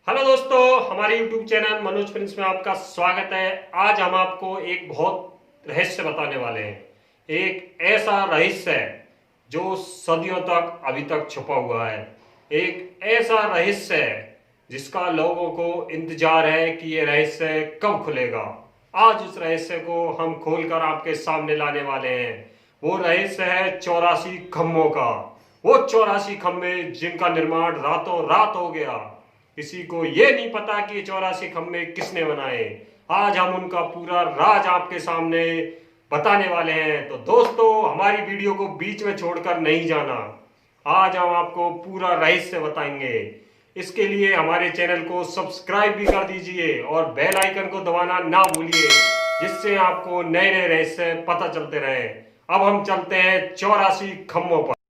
Hello दोस्तों, हमारे YouTube channel Manoj Prince में आपका स्वागत है। आज हम आपको एक बहुत रहस्य बताने वाले हैं। एक ऐसा रहस्य है जो सदियों तक अभी तक छुपा हुआ है। एक ऐसा रहस्य है जिसका लोगों को इंतजार है कि ये रहस्य कब खुलेगा। आज उस रहस्य को हम खोलकर आपके सामने लाने वाले हैं। वो रहस्य है 84 खम्भों का। वो 84 खम्भे जिनका निर्माण रातों रात हो गया। किसी को ये नहीं पता कि ये 84 खम्भे किसने बनाए। आज हम उनका पूरा राज आपके सामने बताने वाले हैं। तो दोस्तों, हमारी वीडियो को बीच में छोड़कर नहीं जाना। आज हम आपको पूरा रहस्य बताएंगे। इसके लिए हमारे चैनल को सब्सक्राइब भी कर दीजिए और बेल आइकन को दबाना ना भूलिए, जिससे आपको नए नए रहस्य पता चलते रहे। अब हम चलते हैं 84 खम्भों पर।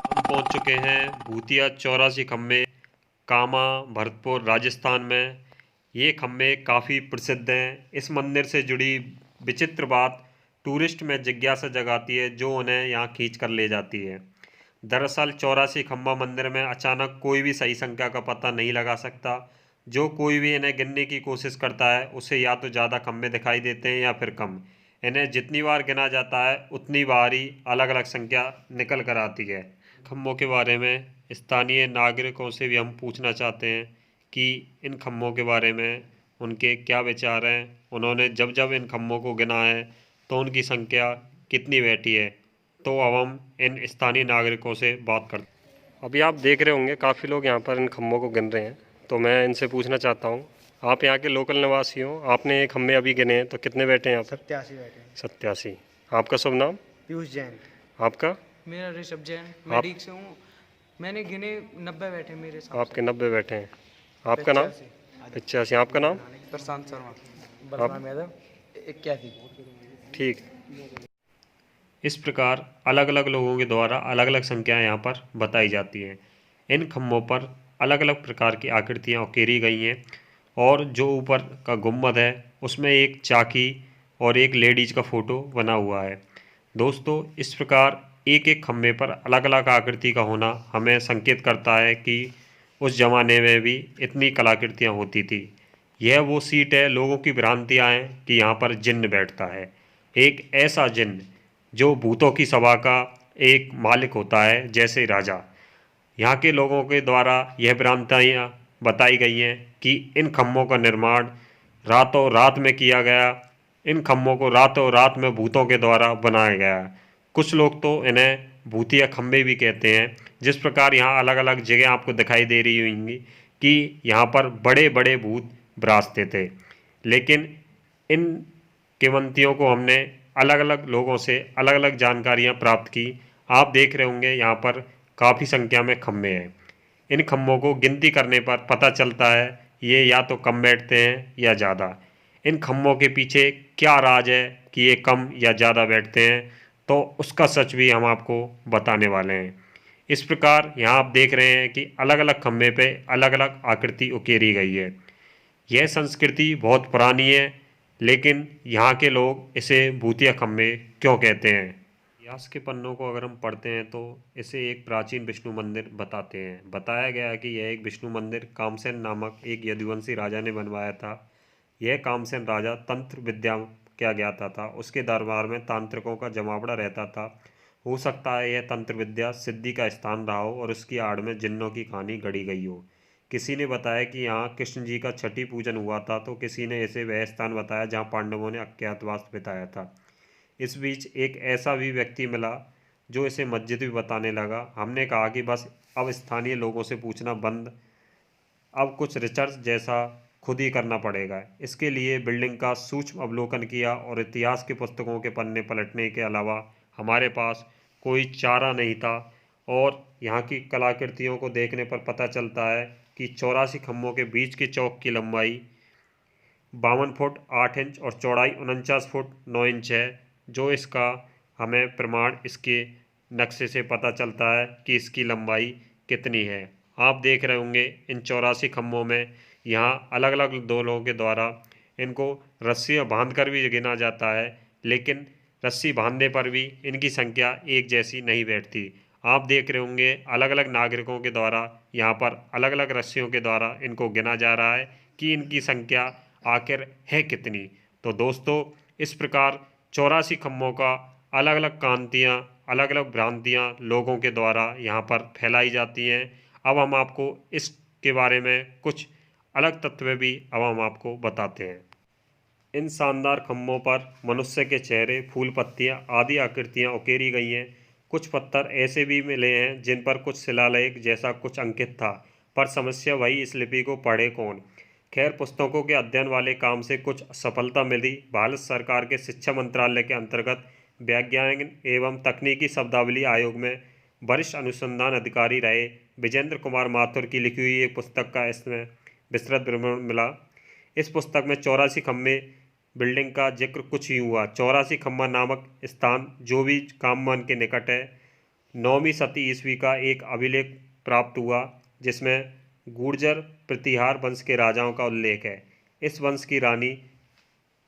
हम पहुंच चुके हैं भूतिया 84 खम्भे, कामा भरतपुर राजस्थान में। ये खम्भे काफ़ी प्रसिद्ध हैं। इस मंदिर से जुड़ी विचित्र बात टूरिस्ट में जिज्ञासा जगाती है, जो उन्हें यहाँ खींच कर ले जाती है। दरअसल 84 खम्भा मंदिर में अचानक कोई भी सही संख्या का पता नहीं लगा सकता। जो कोई भी इन्हें गिनने की कोशिश करता है उसे या तो ज़्यादा खम्भे दिखाई देते हैं या फिर कम। इन्हें जितनी बार गिना जाता है उतनी बार ही अलग अलग संख्या निकल कर आती है। खम्भों के बारे में स्थानीय नागरिकों से भी हम पूछना चाहते हैं कि इन खम्भों के बारे में उनके क्या विचार हैं। उन्होंने जब जब इन खम्भों को गिना है तो उनकी संख्या कितनी बैठी है। तो अब हम इन स्थानीय नागरिकों से बात करते हैं। अभी आप देख रहे होंगे काफ़ी लोग यहाँ पर इन खम्भों को गिन रहे हैं, तो मैं इनसे पूछना चाहता हूँ, आप यहाँ के लोकल निवासी हो, आपने ये खम्भे अभी गिने हैं तो कितने बैठे हैं यहाँ पर? 87 बैठे हैं। 87। आपका शुभ नाम? पीयूष जैन। आपका? मेरा ऋषभ जैन, मैं आप? डीग से हूँ। मैंने गिने 90 बैठे मेरे हिसाब आपके से। 90 बैठे हैं। आपका नाम? 85। आपका नाम? प्रशांत शर्मा। बलराम यादव 81। ठीक। इस प्रकार अलग अलग लोगों के द्वारा अलग अलग संख्याएं यहाँ पर बताई जाती हैं। इन खम्भों पर अलग अलग प्रकार की आकृतियाँ उकेरी गई हैं और जो ऊपर का गुम्बद है उसमें एक चाकी और एक लेडीज का फोटो बना हुआ है। दोस्तों, इस प्रकार एक एक खम्भे पर अलग अलग आकृति का होना हमें संकेत करता है कि उस ज़माने में भी इतनी कलाकृतियाँ होती थी। यह वो सीट है, लोगों की भ्रांतियाँ हैं कि यहाँ पर जिन्न बैठता है। एक ऐसा जिन्न जो भूतों की सभा का एक मालिक होता है, जैसे राजा। यहाँ के लोगों के द्वारा यह भ्रांतियाँ बताई गई हैं कि इन खम्भों का निर्माण रातों रात में किया गया। इन खम्भों को रातों रात में भूतों के द्वारा बनाया गया। कुछ लोग तो इन्हें भूतिया खम्भे भी कहते हैं। जिस प्रकार यहाँ अलग अलग जगह आपको दिखाई दे रही होंगी कि यहाँ पर बड़े बड़े भूत विराजते थे, लेकिन इन किंवदंतियों को हमने अलग अलग लोगों से अलग अलग जानकारियाँ प्राप्त की। आप देख रहे होंगे यहाँ पर काफ़ी संख्या में खम्भे हैं। इन खम्भों को गिनती करने पर पता चलता है ये या तो कम बैठते हैं या ज़्यादा। इन खम्भों के पीछे क्या राज है कि ये कम या ज़्यादा बैठते हैं, तो उसका सच भी हम आपको बताने वाले हैं। इस प्रकार यहाँ आप देख रहे हैं कि अलग अलग खम्भे पे अलग अलग आकृति उकेरी गई है। यह संस्कृति बहुत पुरानी है, लेकिन यहाँ के लोग इसे भूतिया खम्भे क्यों कहते हैं? इतिहास के पन्नों को अगर हम पढ़ते हैं तो इसे एक प्राचीन विष्णु मंदिर बताते हैं। बताया गया है कि यह एक विष्णु मंदिर कामसेन नामक एक यदुवंशी राजा ने बनवाया था। यह कामसेन राजा तंत्र विद्या क्या ज्ञाता था। उसके दरबार में तांत्रिकों का जमावड़ा रहता था। हो सकता है यह तंत्र विद्या सिद्धि का स्थान रहा हो और उसकी आड़ में जिन्नों की कहानी गढ़ी गई हो। किसी ने बताया कि यहाँ कृष्ण जी का छठी पूजन हुआ था, तो किसी ने इसे वह स्थान बताया जहाँ पांडवों ने अज्ञातवास बिताया था। इस बीच एक ऐसा भी व्यक्ति मिला जो इसे मस्जिद भी बताने लगा। हमने कहा कि बस अब स्थानीय लोगों से पूछना बंद, अब कुछ रिसर्च जैसा खुद ही करना पड़ेगा। इसके लिए बिल्डिंग का सूक्ष्म अवलोकन किया और इतिहास की पुस्तकों के पन्ने पलटने के अलावा हमारे पास कोई चारा नहीं था। और यहाँ की कलाकृतियों को देखने पर पता चलता है कि 84 खम्भों के बीच के चौक की लंबाई 52 फुट 8 इंच और चौड़ाई 49 फुट 9 इंच है। जो इसका हमें प्रमाण इसके नक्शे से पता चलता है कि इसकी लंबाई कितनी है। आप देख रहे होंगे इन 84 खम्भों में यहाँ अलग अलग दो लोगों के द्वारा इनको रस्सियाँ बांध कर भी गिना जाता है, लेकिन रस्सी बांधने पर भी इनकी संख्या एक जैसी नहीं बैठती। आप देख रहे होंगे अलग अलग नागरिकों के द्वारा यहाँ पर अलग अलग रस्सियों के द्वारा इनको गिना जा रहा है कि इनकी संख्या आखिर है कितनी। तो दोस्तों, इस प्रकार 84 खम्भों का अलग अलग कांतियाँ, अलग अलग भ्रांतियाँ लोगों के द्वारा यहाँ पर फैलाई जाती हैं। अब हम आपको इसके बारे में कुछ अलग तत्व भी अब हम आपको बताते हैं। इन शानदार खम्भों पर मनुष्य के चेहरे, फूल पत्तियाँ आदि आकृतियाँ उकेरी गई हैं। कुछ पत्थर ऐसे भी मिले हैं जिन पर कुछ शिलालेख जैसा कुछ अंकित था, पर समस्या वही, इस लिपि को पढ़े कौन। खैर, पुस्तकों के अध्ययन वाले काम से कुछ सफलता मिली। भारत सरकार के शिक्षा मंत्रालय के अंतर्गत वैज्ञानिक एवं तकनीकी शब्दावली आयोग में वरिष्ठ अनुसंधान अधिकारी रहे विजेंद्र कुमार माथुर की लिखी हुई एक पुस्तक का इसमें विस्तृत विवरण मिला। इस पुस्तक में 84 खम्भे बिल्डिंग का जिक्र कुछ ही हुआ। 84 खम्भा नामक स्थान जो भी काममान के निकट है, 9वीं शती ईस्वी का एक अभिलेख प्राप्त हुआ जिसमें गुर्जर प्रतिहार वंश के राजाओं का उल्लेख है। इस वंश की रानी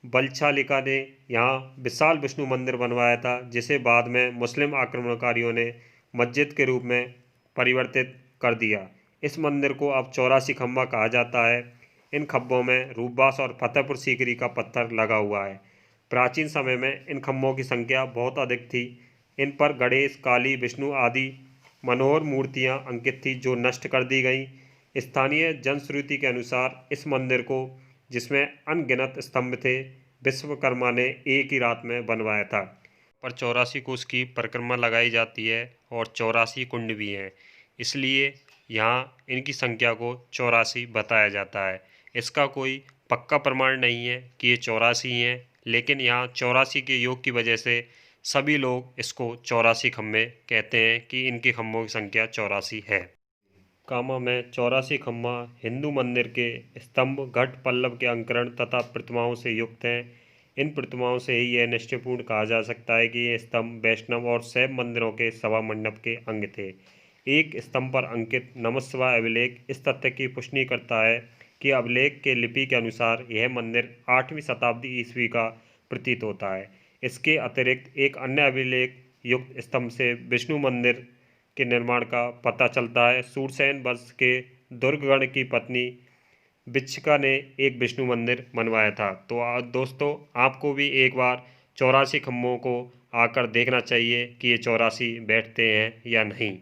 बलशालिका ने यहाँ विशाल विष्णु मंदिर बनवाया था, जिसे बाद में मुस्लिम आक्रमणकारियों ने मस्जिद के रूप में परिवर्तित कर दिया। इस मंदिर को अब 84 खम्भा कहा जाता है। इन खम्भों में रूपबास और फतेहपुर सीकरी का पत्थर लगा हुआ है। प्राचीन समय में इन खम्भों की संख्या बहुत अधिक थी। इन पर गणेश, काली, विष्णु आदि मनोहर मूर्तियां अंकित थी जो नष्ट कर दी गई। स्थानीय जनश्रुति के अनुसार इस मंदिर को, जिसमें अनगिनत स्तंभ थे, विश्वकर्मा ने एक ही रात में बनवाया था। पर 84 कोस की परिक्रमा लगाई जाती है और 84 कुंड भी हैं, इसलिए यहाँ इनकी संख्या को 84 बताया जाता है। इसका कोई पक्का प्रमाण नहीं है कि ये 84 हैं, लेकिन यहाँ 84 के योग की वजह से सभी लोग इसको 84 खम्भे कहते हैं कि इनकी खम्भों की संख्या 84 है। कामा में 84 खम्भा हिंदू मंदिर के स्तंभ, घट, पल्लव के अंकरण तथा प्रतिमाओं से युक्त हैं। इन प्रतिमाओं से ही यह निश्चयपूर्ण कहा जा सकता है कि ये स्तंभ वैष्णव और शैव मंदिरों के सभा मंडप के अंग थे। एक स्तंभ पर अंकित नमः शिवाय अभिलेख इस तथ्य की पुष्टि करता है कि अभिलेख के लिपि के अनुसार यह मंदिर 8वीं शताब्दी ईस्वी का प्रतीत होता है। इसके अतिरिक्त एक अन्य अभिलेख युक्त स्तंभ से विष्णु मंदिर के निर्माण का पता चलता है। सूरसेन वंश के दुर्गगण की पत्नी बिच्छिका ने एक विष्णु मंदिर बनवाया था। तो दोस्तों, आपको भी एक बार 84 खम्भों को आकर देखना चाहिए कि ये 84 बैठते हैं या नहीं।